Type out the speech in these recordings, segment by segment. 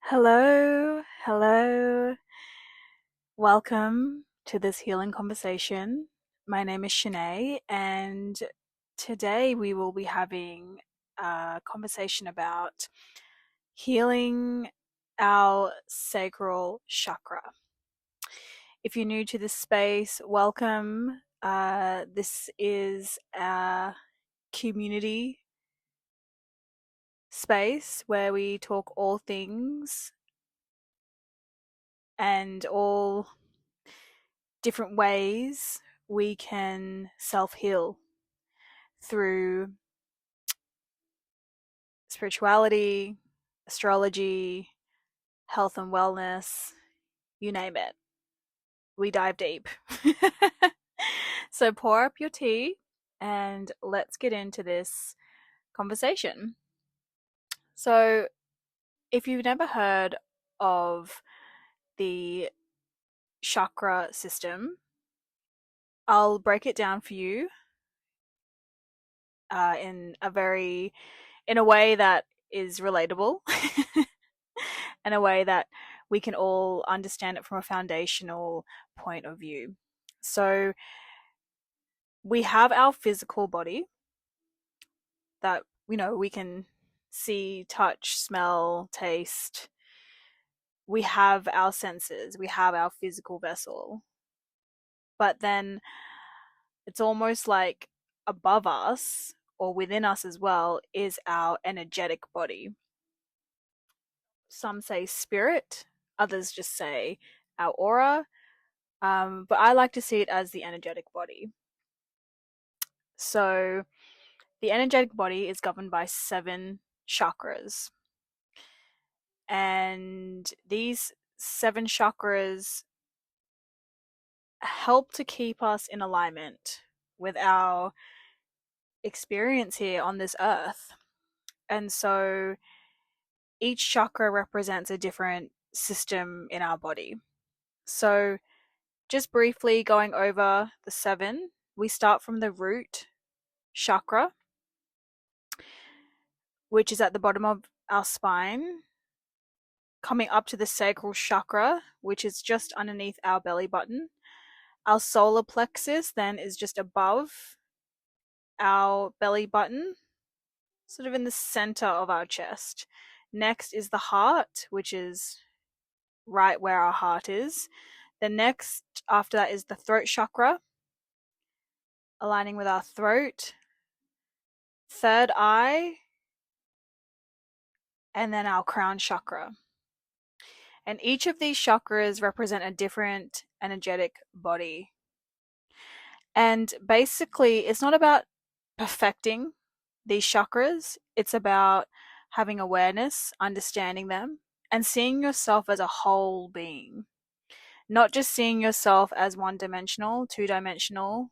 Hello, hello. Welcome to this healing conversation. My name is Shanae, and today we will be having a conversation about healing our sacral chakra. If you're new to this space, welcome. This is a community space where we talk all things and all different ways we can self heal through spirituality, astrology, health and wellness, you name it. We dive deep. So pour up your tea and let's get into this conversation. So, if you've never heard of the chakra system, I'll break it down for you in a way that is relatable, in a way that we can all understand it from a foundational point of view. So we have our physical body that we can see, touch, smell, taste. We have our senses, we have our physical vessel. But then it's almost like above us or within us as well is our energetic body. Some say spirit, others just say our aura, but I like to see it as the energetic body. So the energetic body is governed by 7 chakras, and these 7 chakras help to keep us in alignment with our experience here on this earth. And so each chakra represents a different system in our body. So just briefly going over the 7, we start from the root chakra, which is at the bottom of our spine, coming up to the sacral chakra, which is just underneath our belly button. Our solar plexus then is just above our belly button, sort of in the center of our chest. Next is the heart, which is right where our heart is. The next after that is the throat chakra, aligning with our throat. Third eye, and then our crown chakra. And each of these chakras represent a different energetic body. And basically, it's not about perfecting these chakras, it's about having awareness, understanding them, and seeing yourself as a whole being. Not just seeing yourself as one dimensional, 2 dimensional,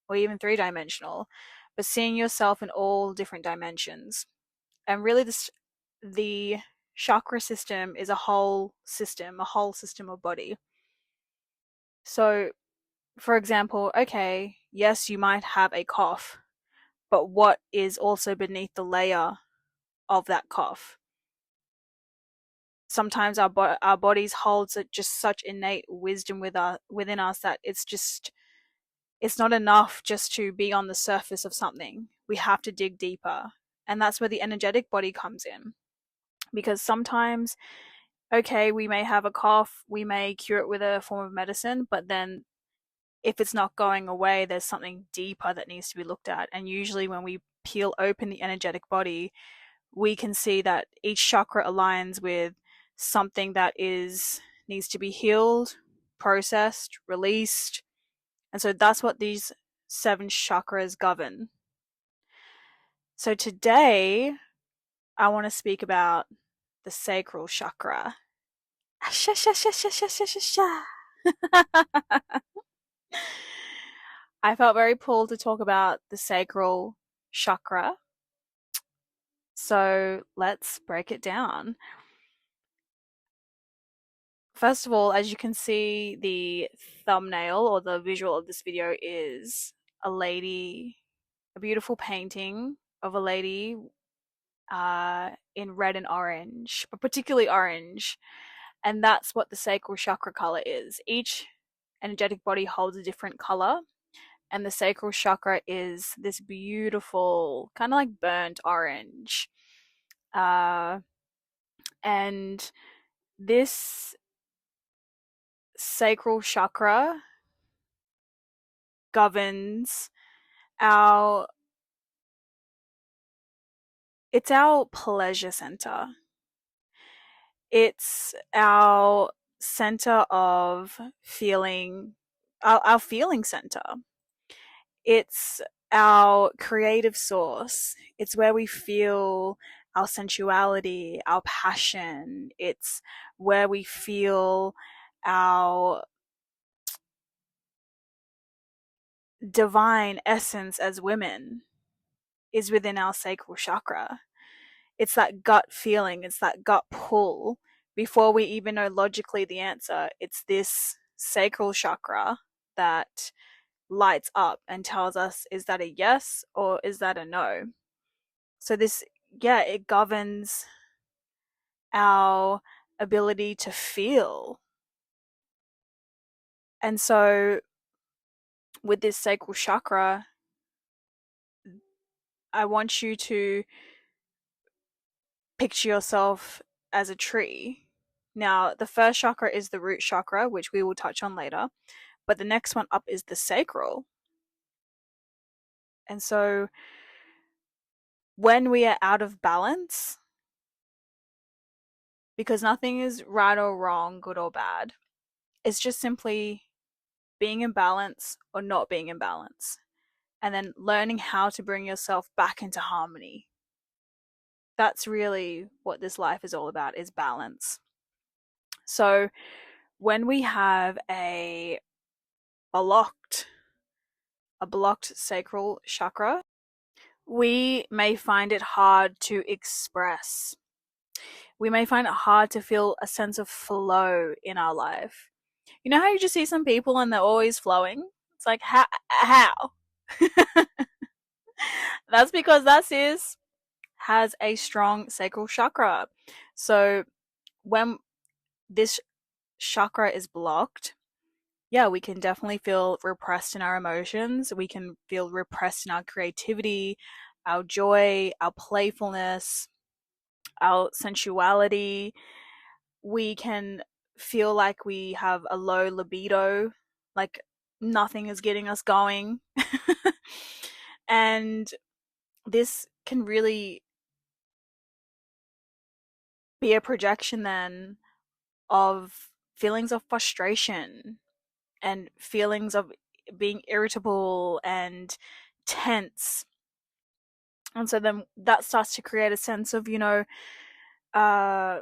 or even 3 dimensional, but seeing yourself in all different dimensions. And really, the chakra system is a whole system of body. So, for example, okay, yes, you might have a cough, but what is also beneath the layer of that cough? Sometimes our bodies hold just such innate wisdom within us that it's not enough just to be on the surface of something. We have to dig deeper, and that's where the energetic body comes in. Because sometimes, okay, we may have a cough, we may cure it with a form of medicine, but then if it's not going away, there's something deeper that needs to be looked at. And usually, when we peel open the energetic body, we can see that each chakra aligns with something that needs to be healed, processed, released. And so that's what these 7 chakras govern. So today, I want to speak about the sacral chakra. I felt very pulled to talk about the sacral chakra. So let's break it down. First of all, as you can see, the thumbnail or the visual of this video is a beautiful painting of a lady in red and orange, but particularly orange. And that's what the sacral chakra color is. Each energetic body holds a different color, and the sacral chakra is this beautiful, kind of like burnt orange. Uh, and this sacral chakra governs our it's our pleasure center. It's our center of feeling, our feeling center. It's our creative source. It's where we feel our sensuality, our passion. It's where we feel our divine essence as women is within our sacral chakra. It's that gut feeling, it's that gut pull. Before we even know logically the answer, it's this sacral chakra that lights up and tells us, is that a yes or is that a no? So, this, yeah, it governs our ability to feel. And so, with this sacral chakra, I want you to picture yourself as a tree. Now, the first chakra is the root chakra, which we will touch on later, but the next one up is the sacral. And so, when we are out of balance, because nothing is right or wrong, good or bad, it's just simply being in balance or not being in balance, and then learning how to bring yourself back into harmony. That's really what this life is all about, is balance. So when we have blocked a blocked sacral chakra, we may find it hard to express. We may find it hard to feel a sense of flow in our life. You know how you just see some people and they're always flowing? It's like, how? That's because that sis has a strong sacral chakra. So when this chakra is blocked, yeah, we can definitely feel repressed in our emotions. We can feel repressed in our creativity, our joy, our playfulness, our sensuality. We can feel like we have a low libido, like nothing is getting us going. And this can really be a projection then of feelings of frustration and feelings of being irritable and tense. And so then that starts to create a sense of, uh,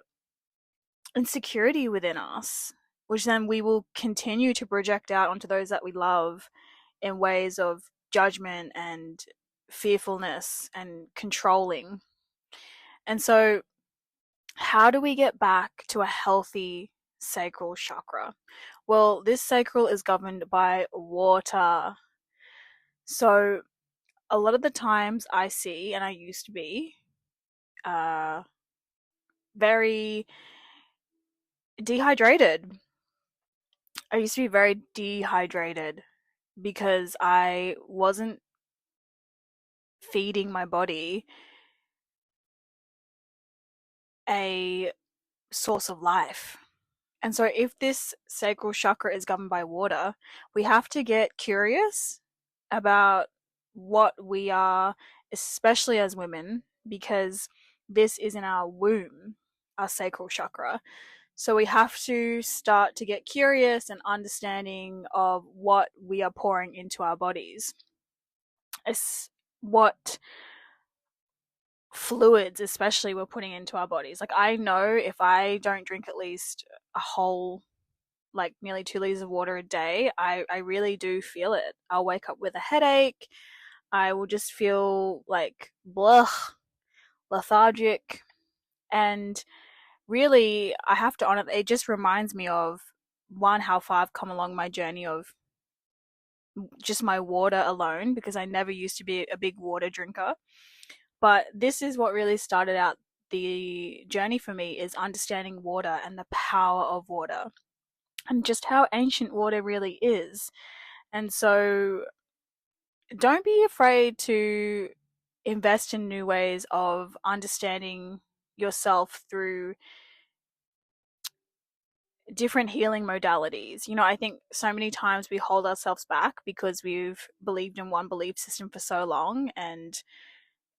insecurity within us, which then we will continue to project out onto those that we love in ways of judgment and fearfulness and controlling. And so, how do we get back to a healthy sacral chakra? Well, this sacral is governed by water. So, a lot of the times I see, and I used to be, uh, very dehydrated. I used to be very dehydrated because I wasn't feeding my body a source of life. And so, if this sacral chakra is governed by water, we have to get curious about what we are, especially as women, because this is in our womb, our sacral chakra. So, we have to start to get curious and understanding of what we are pouring into our bodies. It's what fluids, especially, we're putting into our bodies. Like, I know if I don't drink at least a whole, like nearly 2 liters of water a day, I really do feel it. I'll wake up with a headache. I will just feel like blah, lethargic. And really, I have to honor it, just reminds me of one, how far I've come along my journey of just my water alone, because I never used to be a big water drinker. But this is what really started out the journey for me, is understanding water and the power of water and just how ancient water really is. And so don't be afraid to invest in new ways of understanding yourself through different healing modalities. I think so many times we hold ourselves back because we've believed in one belief system for so long, and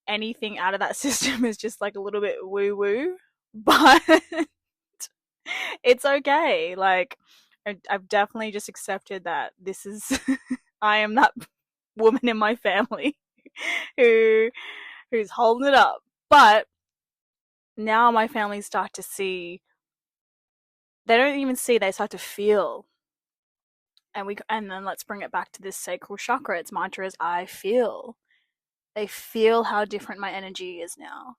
anything out of that system is just like a little bit woo woo. But it's okay. Like, I've definitely just accepted that this is, I am that woman in my family who who's holding it up. But now my family start to see, they don't even see, they start to feel. And then let's bring it back to this sacral chakra. Its mantra is I feel. They feel how different my energy is now,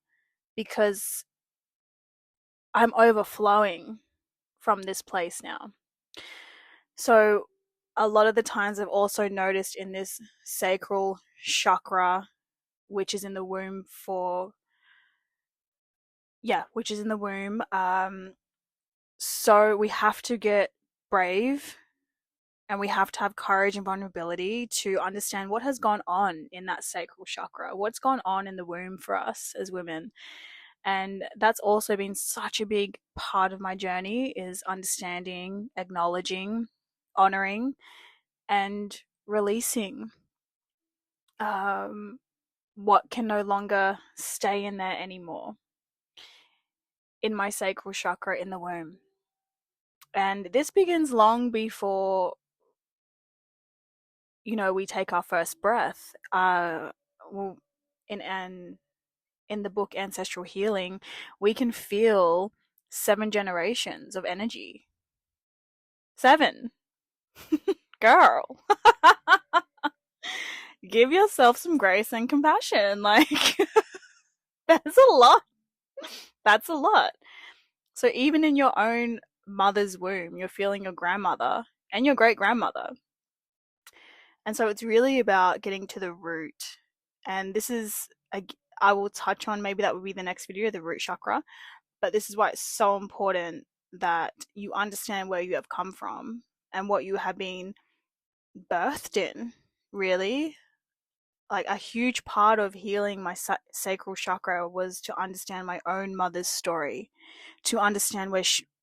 because I'm overflowing from this place now. So a lot of the times I've also noticed in this sacral chakra, which is in the womb for, yeah, which is in the womb. So we have to get brave, and we have to have courage and vulnerability to understand what has gone on in that sacral chakra, what's gone on in the womb for us as women. And that's also been such a big part of my journey, is understanding, acknowledging, honoring, and releasing um, what can no longer stay in there anymore in my sacral chakra in the womb. And this begins long before, we take our first breath. Well, in the book Ancestral Healing, we can feel 7 generations of energy. 7. Girl. Give yourself some grace and compassion. Like, that's a lot. That's a lot. So even in your own mother's womb, you're feeling your grandmother and your great grandmother. And so it's really about getting to the root. And this is, I will touch on, maybe that would be the next video, the root chakra. But this is why it's so important that you understand where you have come from and what you have been birthed in, really. Like, a huge part of healing my sacral chakra was to understand my own mother's story, to understand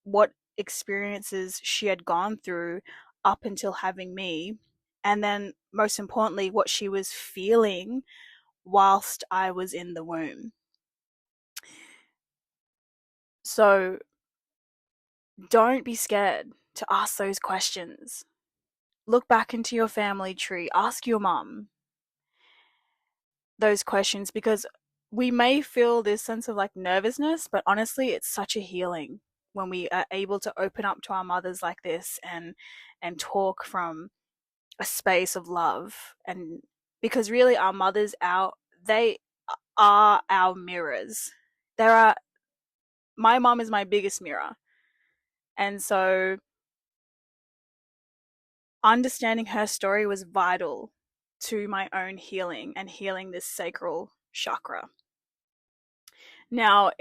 what experiences she had gone through up until having me, and then most importantly, what she was feeling whilst I was in the womb. So don't be scared to ask those questions. Look back into your family tree, ask your mum those questions, because we may feel this sense of like nervousness, but honestly, it's such a healing when we are able to open up to our mothers like this, and talk from a space of love. And because really our mothers, they are our mirrors. There are My mom is my biggest mirror. And so understanding her story was vital to my own healing and healing this sacral chakra. Now,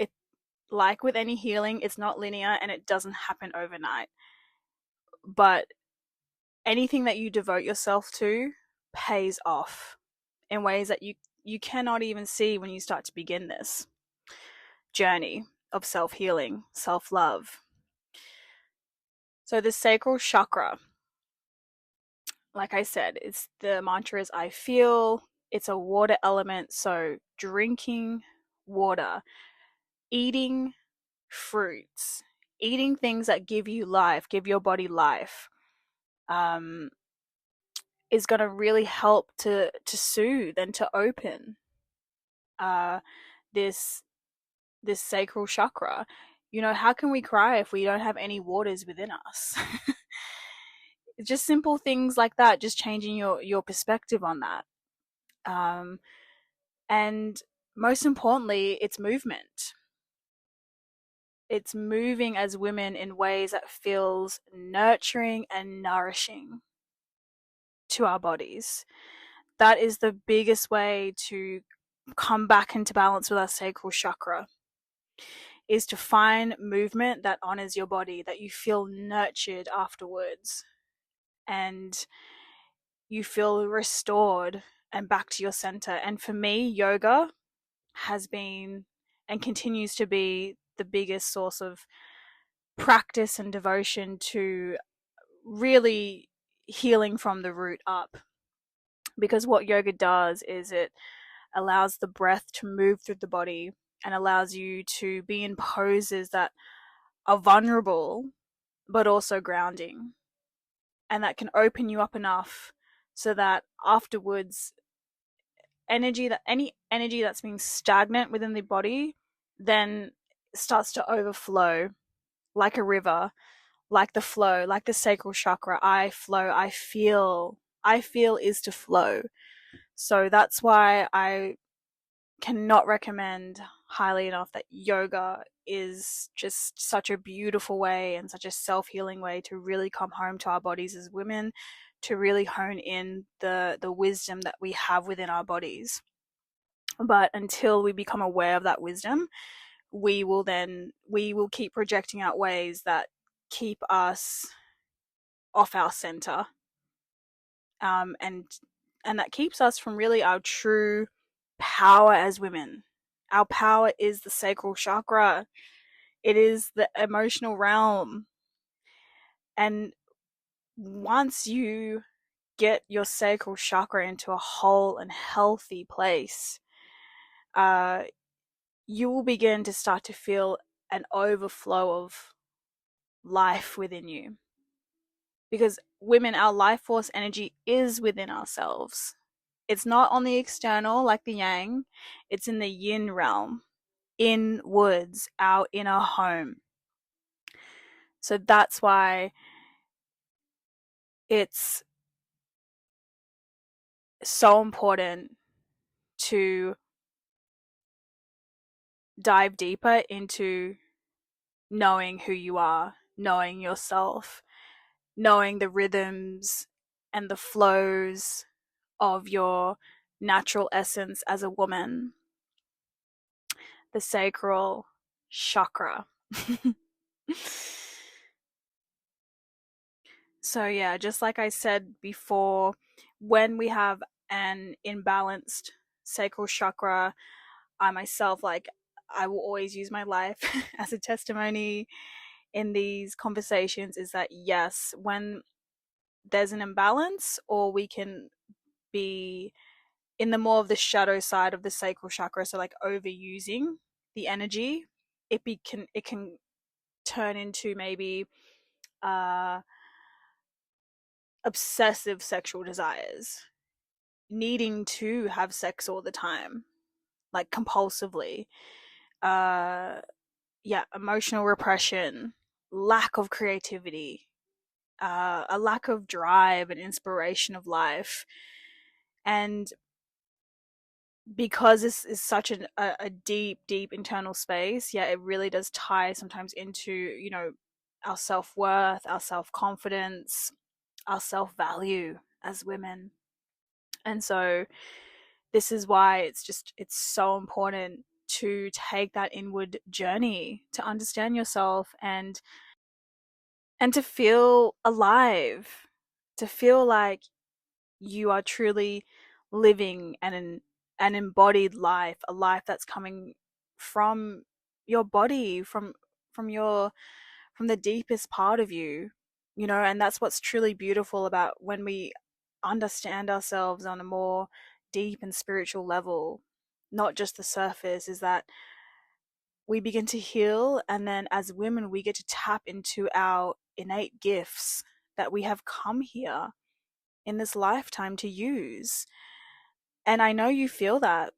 like with any healing, it's not linear and it doesn't happen overnight. But anything that you devote yourself to pays off in ways that you cannot even see when you start to begin this journey of self-healing, self-love. So the sacral chakra, like I said, it's the mantra is I feel. It's a water element, so drinking water, eating fruits, eating things that give you life, give your body life, um, is going to really help to soothe and to open uh, this this sacral chakra. How can we cry if we don't have any waters within us? Just simple things like that, just changing your perspective on that. Um, and most importantly, it's movement. It's moving as women in ways that feels nurturing and nourishing to our bodies. That is the biggest way to come back into balance with our sacral chakra is to find movement that honors your body, that you feel nurtured afterwards, and you feel restored and back to your center. And for me, yoga has been and continues to be the biggest source of practice and devotion to really healing from the root up. Because what yoga does is it allows the breath to move through the body and allows you to be in poses that are vulnerable but also grounding, and that can open you up enough so that afterwards any energy that's being stagnant within the body then starts to overflow like a river, like the flow, like the sacral chakra. I flow, I feel is to flow. So that's why I cannot recommend highly enough that yoga is just such a beautiful way and such a self-healing way to really come home to our bodies as women, to really hone in the wisdom that we have within our bodies. But until we become aware of that wisdom, we will keep projecting out ways that keep us off our center, and that keeps us from really our true power as women. Our power is the sacral chakra. It is the emotional realm. And once you get your sacral chakra into a whole and healthy place, uh, you will begin to start to feel an overflow of life within you. Because women, our life force energy is within ourselves. It's not on the external like the yang, it's in the yin realm, inwards, our inner home. So that's why it's so important to dive deeper into knowing who you are, knowing yourself, knowing the rhythms and the flows of your natural essence as a woman, the sacral chakra. So, yeah, just like I said before, when we have an imbalanced sacral chakra, I myself, like, I will always use my life as a testimony in these conversations is that yes, when there's an imbalance, or we can be in the more of the shadow side of the sacral chakra, so like overusing the energy, it can turn into maybe uh obsessive sexual desires, needing to have sex all the time, like compulsively. Uh yeah, emotional repression, lack of creativity, a lack of drive and inspiration of life. And because this is such a deep, deep internal space, yeah, it really does tie sometimes into, our self worth, our self confidence, our self value as women. And so, this is why it's so important to take that inward journey to understand yourself and to feel alive, to feel like you are truly living an embodied life, a life that's coming from your body, from the deepest part of you, and that's what's truly beautiful about when we understand ourselves on a more deep and spiritual level, not just the surface, is that we begin to heal, and then as women we get to tap into our innate gifts that we have come here in this lifetime to use. And I know you feel that.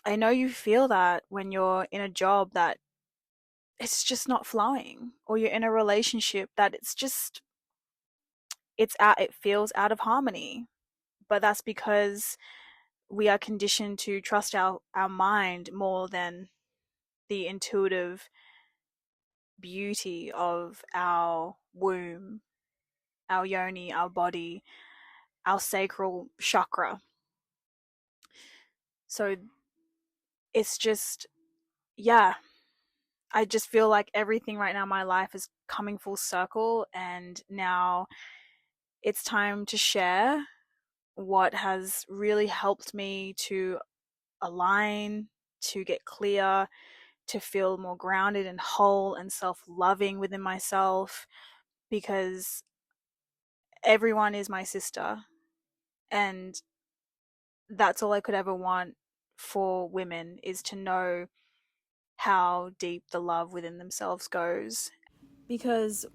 I know you feel that when you're in a job that it's just not flowing, or you're in a relationship that it feels out of harmony. But that's because we are conditioned to trust our mind more than the intuitive beauty of our womb, our yoni, our body, our sacral chakra. So it's just, yeah, I just feel like everything right now in my life is coming full circle, and now it's time to share what has really helped me to align, to get clear, to feel more grounded and whole and self loving within myself, because everyone is my sister. And that's all I could ever want for women, is to know how deep the love within themselves goes. Because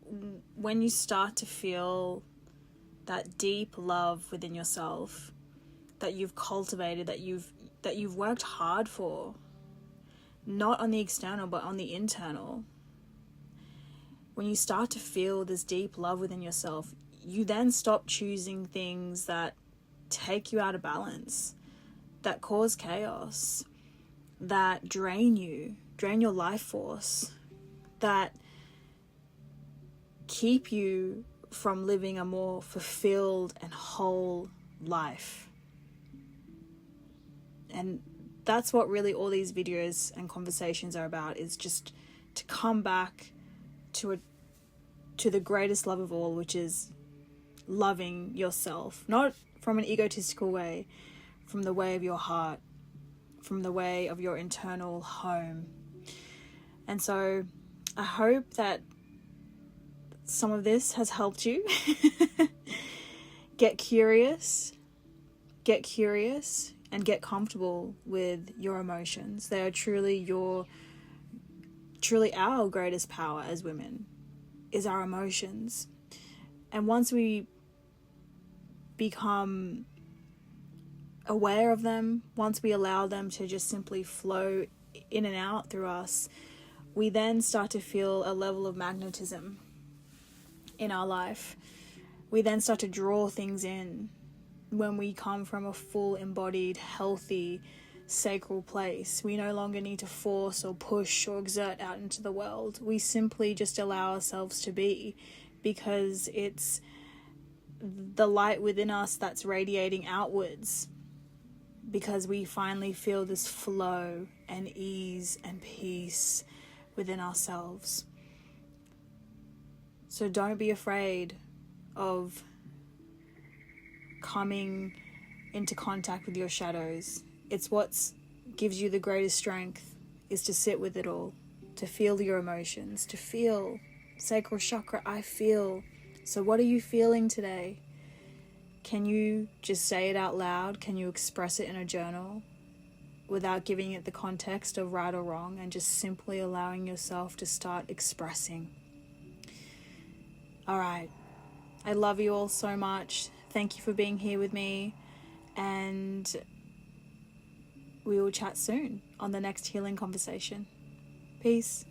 when you start to feel that deep love within yourself that you've cultivated, that you've worked hard for, not on the external but on the internal, when you start to feel this deep love within yourself, you then stop choosing things that take you out of balance, that cause chaos, that drain your life force, that keep you from living a more fulfilled and whole life. And that's what really all these videos and conversations are about, is just to come back to the greatest love of all, which is loving yourself, not from an egotistical way, from the way of your heart, from the way of your internal home. And so I hope that some of this has helped you. Get curious, and get comfortable with your emotions. They are truly our greatest power as women, is our emotions. And once we become aware of them, once we allow them to just simply flow in and out through us, we then start to feel a level of magnetism in our life. We then start to draw things in when we come from a full embodied, healthy, sacral place. We no longer need to force or push or exert out into the world. We simply just allow ourselves to be, because it's the light within us that's radiating outwards, because we finally feel this flow and ease and peace within ourselves. So don't be afraid of coming into contact with your shadows. It's what gives you the greatest strength, is to sit with it all, to feel your emotions, to feel. Sacral chakra, I feel. So what are you feeling today? Can you just say it out loud? Can you express it in a journal without giving it the context of right or wrong, and just simply allowing yourself to start expressing? All right. I love you all so much. Thank you for being here with me, and we will chat soon on the next healing conversation. Peace.